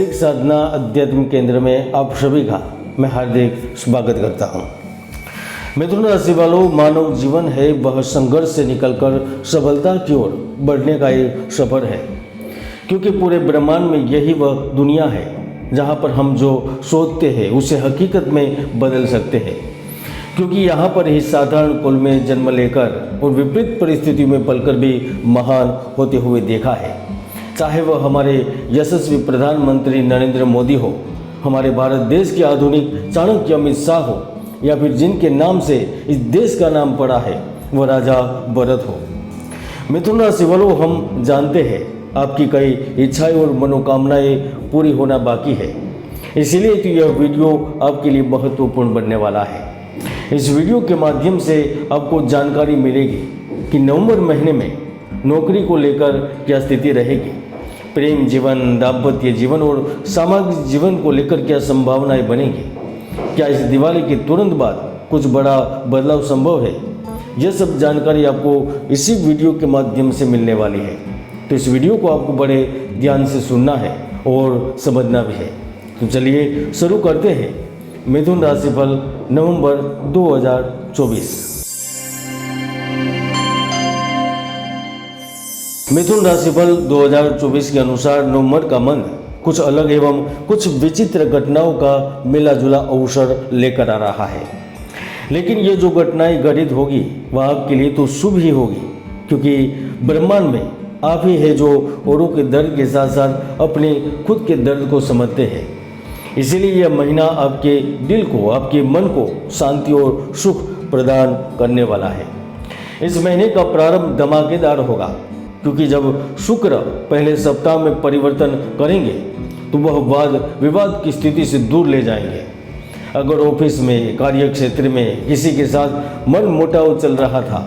वैदिक साधना अध्यात्म केंद्र में आप सभी का मैं हार्दिक स्वागत करता हूं। मिथुन राशि वालों, मानव जीवन है वह संघर्ष से निकलकर सफलता की ओर बढ़ने का एक सफर है, क्योंकि पूरे ब्रह्मांड में यही वह दुनिया है जहां पर हम जो सोचते हैं उसे हकीकत में बदल सकते हैं। क्योंकि यहाँ पर ही साधारण कुल में जन्म लेकर और विपरीत परिस्थितियों में पलकर भी महान होते हुए देखा है। चाहे वह हमारे यशस्वी प्रधानमंत्री नरेंद्र मोदी हो, हमारे भारत देश के आधुनिक चाणक्य अमित शाह हो, या फिर जिनके नाम से इस देश का नाम पड़ा है वह राजा भरत हो। मिथुन राशि वालों, हम जानते हैं आपकी कई इच्छाएं और मनोकामनाएं पूरी होना बाकी है, इसीलिए तो यह वीडियो आपके लिए महत्वपूर्ण बनने वाला है। इस वीडियो के माध्यम से आपको जानकारी मिलेगी कि नवंबर महीने में नौकरी को लेकर क्या स्थिति रहेगी, प्रेम जीवन, दाम्पत्य जीवन और सामाजिक जीवन को लेकर क्या संभावनाएं बनेगी, क्या इस दिवाली के तुरंत बाद कुछ बड़ा बदलाव संभव है। यह सब जानकारी आपको इसी वीडियो के माध्यम से मिलने वाली है, तो इस वीडियो को आपको बड़े ध्यान से सुनना है और समझना भी है। तो चलिए शुरू करते हैं मिथुन राशिफल नवंबर 2024। मिथुन राशिफल 2024 के अनुसार नवंबर का मंथ कुछ अलग एवं कुछ विचित्र घटनाओं का मिला जुला अवसर लेकर आ रहा है। लेकिन ये जो घटनाएं घटित होगी वह आपके लिए तो शुभ ही होगी, क्योंकि ब्रह्मांड में आप ही है जो औरों के दर्द के साथ साथ अपने खुद के दर्द को समझते हैं। इसीलिए यह महीना आपके दिल को, आपके मन को शांति और सुख प्रदान करने वाला है। इस महीने का प्रारंभ धमाकेदार होगा, क्योंकि जब शुक्र पहले सप्ताह में परिवर्तन करेंगे तो वह वाद विवाद की स्थिति से दूर ले जाएंगे। अगर ऑफिस में, कार्य क्षेत्र में किसी के साथ मन मुटाव चल रहा था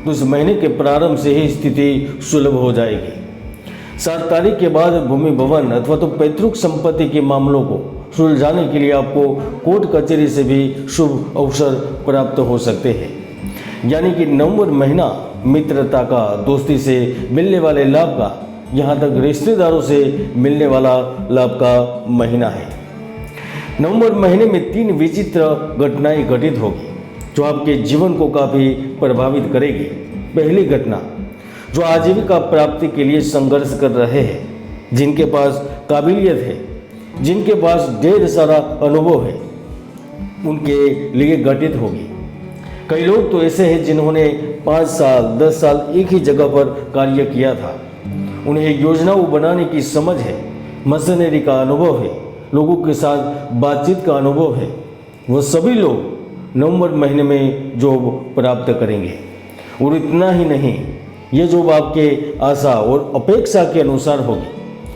तो इस महीने के प्रारंभ से ही स्थिति सुलभ हो जाएगी। 7 तारीख के बाद भूमि भवन अथवा तो पैतृक संपत्ति के मामलों को सुलझाने के लिए आपको कोर्ट कचहरी से भी शुभ अवसर प्राप्त हो सकते हैं। यानी कि नवंबर महीना मित्रता का, दोस्ती से मिलने वाले लाभ का, यहाँ तक रिश्तेदारों से मिलने वाला लाभ का महीना है। नवंबर महीने में 3 विचित्र घटनाएं घटित होगी जो आपके जीवन को काफ़ी प्रभावित करेगी। पहली घटना, जो आजीविका प्राप्ति के लिए संघर्ष कर रहे हैं, जिनके पास काबिलियत है, जिनके पास ढेर सारा अनुभव है, उनके लिए घटित होगी। कई लोग तो ऐसे हैं जिन्होंने 5 साल 10 साल एक ही जगह पर कार्य किया था। उन्हें योजनाओं बनाने की समझ है, मशीनरी का अनुभव है, लोगों के साथ बातचीत का अनुभव है। वह सभी लोग नवंबर महीने में जॉब प्राप्त करेंगे। और इतना ही नहीं, ये जॉब आपके आशा और अपेक्षा के अनुसार होगी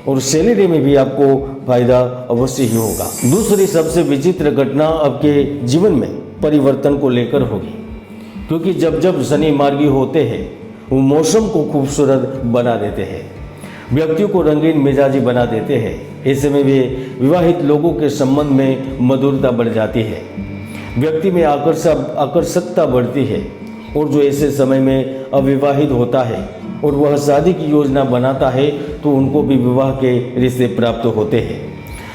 और सैलरी में भी आपको फायदा अवश्य ही होगा। दूसरी सबसे विचित्र घटना आपके जीवन में परिवर्तन को लेकर होगी, क्योंकि जब जब शनि मार्गी होते हैं वो मौसम को खूबसूरत बना देते हैं, व्यक्तियों को रंगीन मिजाजी बना देते हैं। ऐसे में वे विवाहित लोगों के संबंध में मधुरता बढ़ जाती है, व्यक्ति में आकर्षकता बढ़ती है। और जो ऐसे समय में अविवाहित होता है और वह शादी की योजना बनाता है तो उनको भी विवाह के रिश्ते प्राप्त होते हैं।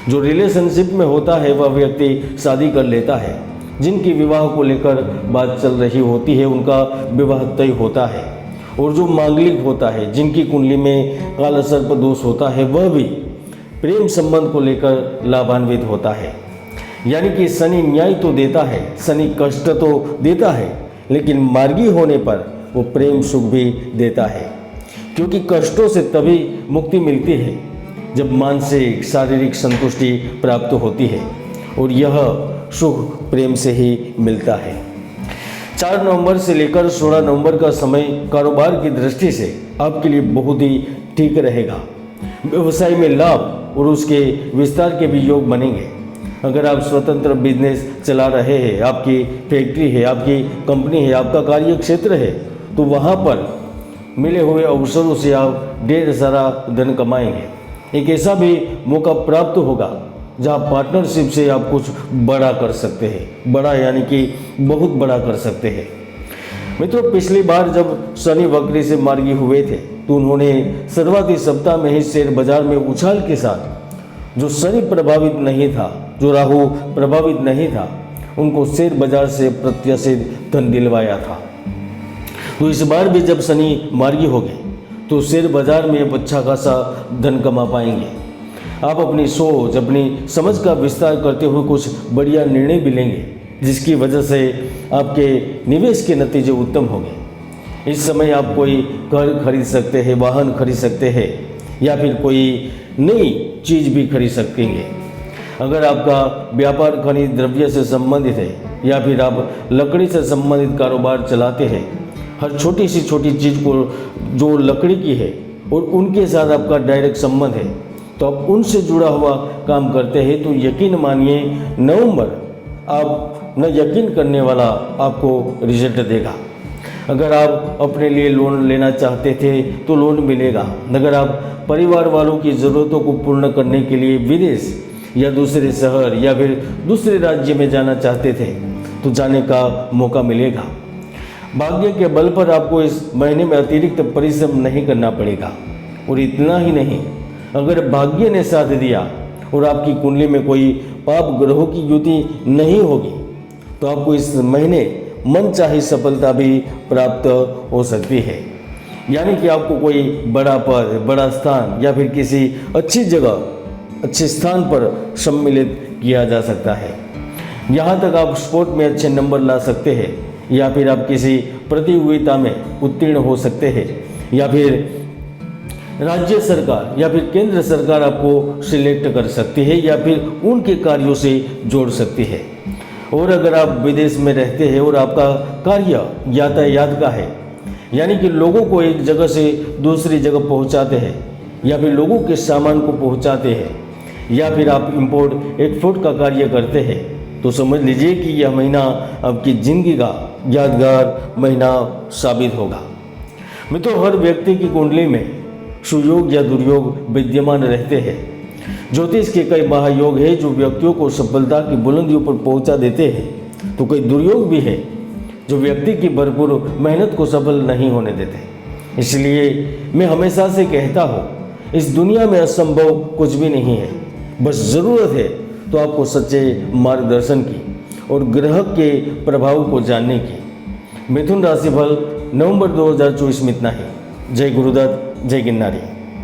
जो रिलेशनशिप में होता है वह व्यक्ति शादी कर लेता है। जिनकी विवाह को लेकर बात चल रही होती है उनका विवाह तय होता है। और जो मांगलिक होता है, जिनकी कुंडली में काला सर्प दोष होता है, वह भी प्रेम संबंध को लेकर लाभान्वित होता है। यानी कि शनि न्याय तो देता है, शनि कष्ट तो देता है, लेकिन मार्गी होने पर वो प्रेम सुख भी देता है। क्योंकि कष्टों से तभी मुक्ति मिलती है जब मानसिक शारीरिक संतुष्टि प्राप्त होती है, और यह सुख प्रेम से ही मिलता है। 4 नवंबर से लेकर 16 नवंबर का समय कारोबार की दृष्टि से आपके लिए बहुत ही ठीक रहेगा। व्यवसाय में लाभ और उसके विस्तार के भी योग बनेंगे। अगर आप स्वतंत्र बिजनेस चला रहे हैं, आपकी फैक्ट्री है, आपकी कंपनी है, आपका कार्य क्षेत्र है, तो वहाँ पर मिले हुए अवसरों से आप ढेर सारा धन कमाएंगे। एक ऐसा भी मौका प्राप्त होगा जहाँ पार्टनरशिप से आप कुछ बड़ा कर सकते हैं। बड़ा यानी कि बहुत बड़ा कर सकते हैं। मित्रों, पिछली बार जब शनि वक्री से मार्गी हुए थे तो उन्होंने शुरुआती सप्ताह में ही शेयर बाजार में उछाल के साथ जो शनि प्रभावित नहीं था, जो राहु प्रभावित नहीं था, उनको शेयर बाजार से प्रत्याशित धन दिलवाया था। तो इस बार भी जब शनि मार्गी हो गए तो शेयर बाजार में अब अच्छा खासा धन कमा पाएंगे। आप अपनी सोच, अपनी समझ का विस्तार करते हुए कुछ बढ़िया निर्णय भी लेंगे, जिसकी वजह से आपके निवेश के नतीजे उत्तम होंगे। इस समय आप कोई घर खरीद सकते हैं, वाहन खरीद सकते हैं, या फिर कोई नई चीज़ भी खरीद सकेंगे। अगर आपका व्यापार खनिज द्रव्य से संबंधित है या फिर आप लकड़ी से संबंधित कारोबार चलाते हैं, हर छोटी सी छोटी चीज़ को जो लकड़ी की है और उनके साथ आपका डायरेक्ट संबंध है, तो आप उनसे जुड़ा हुआ काम करते हैं, तो यकीन मानिए नवंबर आप न यकीन करने वाला आपको रिजल्ट देगा। अगर आप अपने लिए लोन लेना चाहते थे तो लोन मिलेगा। अगर आप परिवार वालों की ज़रूरतों को पूर्ण करने के लिए विदेश या दूसरे शहर या फिर दूसरे राज्य में जाना चाहते थे तो जाने का मौका मिलेगा। भाग्य के बल पर आपको इस महीने में अतिरिक्त परिश्रम नहीं करना पड़ेगा। और इतना ही नहीं, अगर भाग्य ने साथ दिया और आपकी कुंडली में कोई पाप ग्रहों की युति नहीं होगी तो आपको इस महीने मनचाही सफलता भी प्राप्त हो सकती है। यानी कि आपको कोई बड़ा पद, बड़ा स्थान या फिर किसी अच्छी जगह, अच्छे स्थान पर सम्मिलित किया जा सकता है। यहाँ तक आप स्पोर्ट में अच्छे नंबर ला सकते हैं, या फिर आप किसी प्रतियोगिता में उत्तीर्ण हो सकते हैं, या फिर राज्य सरकार या फिर केंद्र सरकार आपको सिलेक्ट कर सकती है या फिर उनके कार्यों से जोड़ सकती है। और अगर आप विदेश में रहते हैं और आपका कार्य यातायात का है, यानी कि लोगों को एक जगह से दूसरी जगह पहुंचाते हैं या फिर लोगों के सामान को पहुंचाते हैं, या फिर आप इंपोर्ट एक्सपोर्ट का कार्य करते हैं, तो समझ लीजिए कि यह महीना आपकी ज़िंदगी का यादगार महीना साबित होगा। मित्रों, हर व्यक्ति की कुंडली में सुयोग या दुर्योग विद्यमान रहते हैं। ज्योतिष के कई महायोग है जो व्यक्तियों को सफलता की बुलंदियों पर पहुंचा देते हैं, तो कई दुर्योग भी है जो व्यक्ति की भरपूर मेहनत को सफल नहीं होने देते। इसलिए मैं हमेशा से कहता हूँ, इस दुनिया में असंभव कुछ भी नहीं है, बस ज़रूरत है तो आपको सच्चे मार्गदर्शन की और ग्रह के प्रभाव को जानने की। मिथुन राशिफल नवंबर 2024 में इतना ही। जय गुरुदत्त, जय गिरनारी।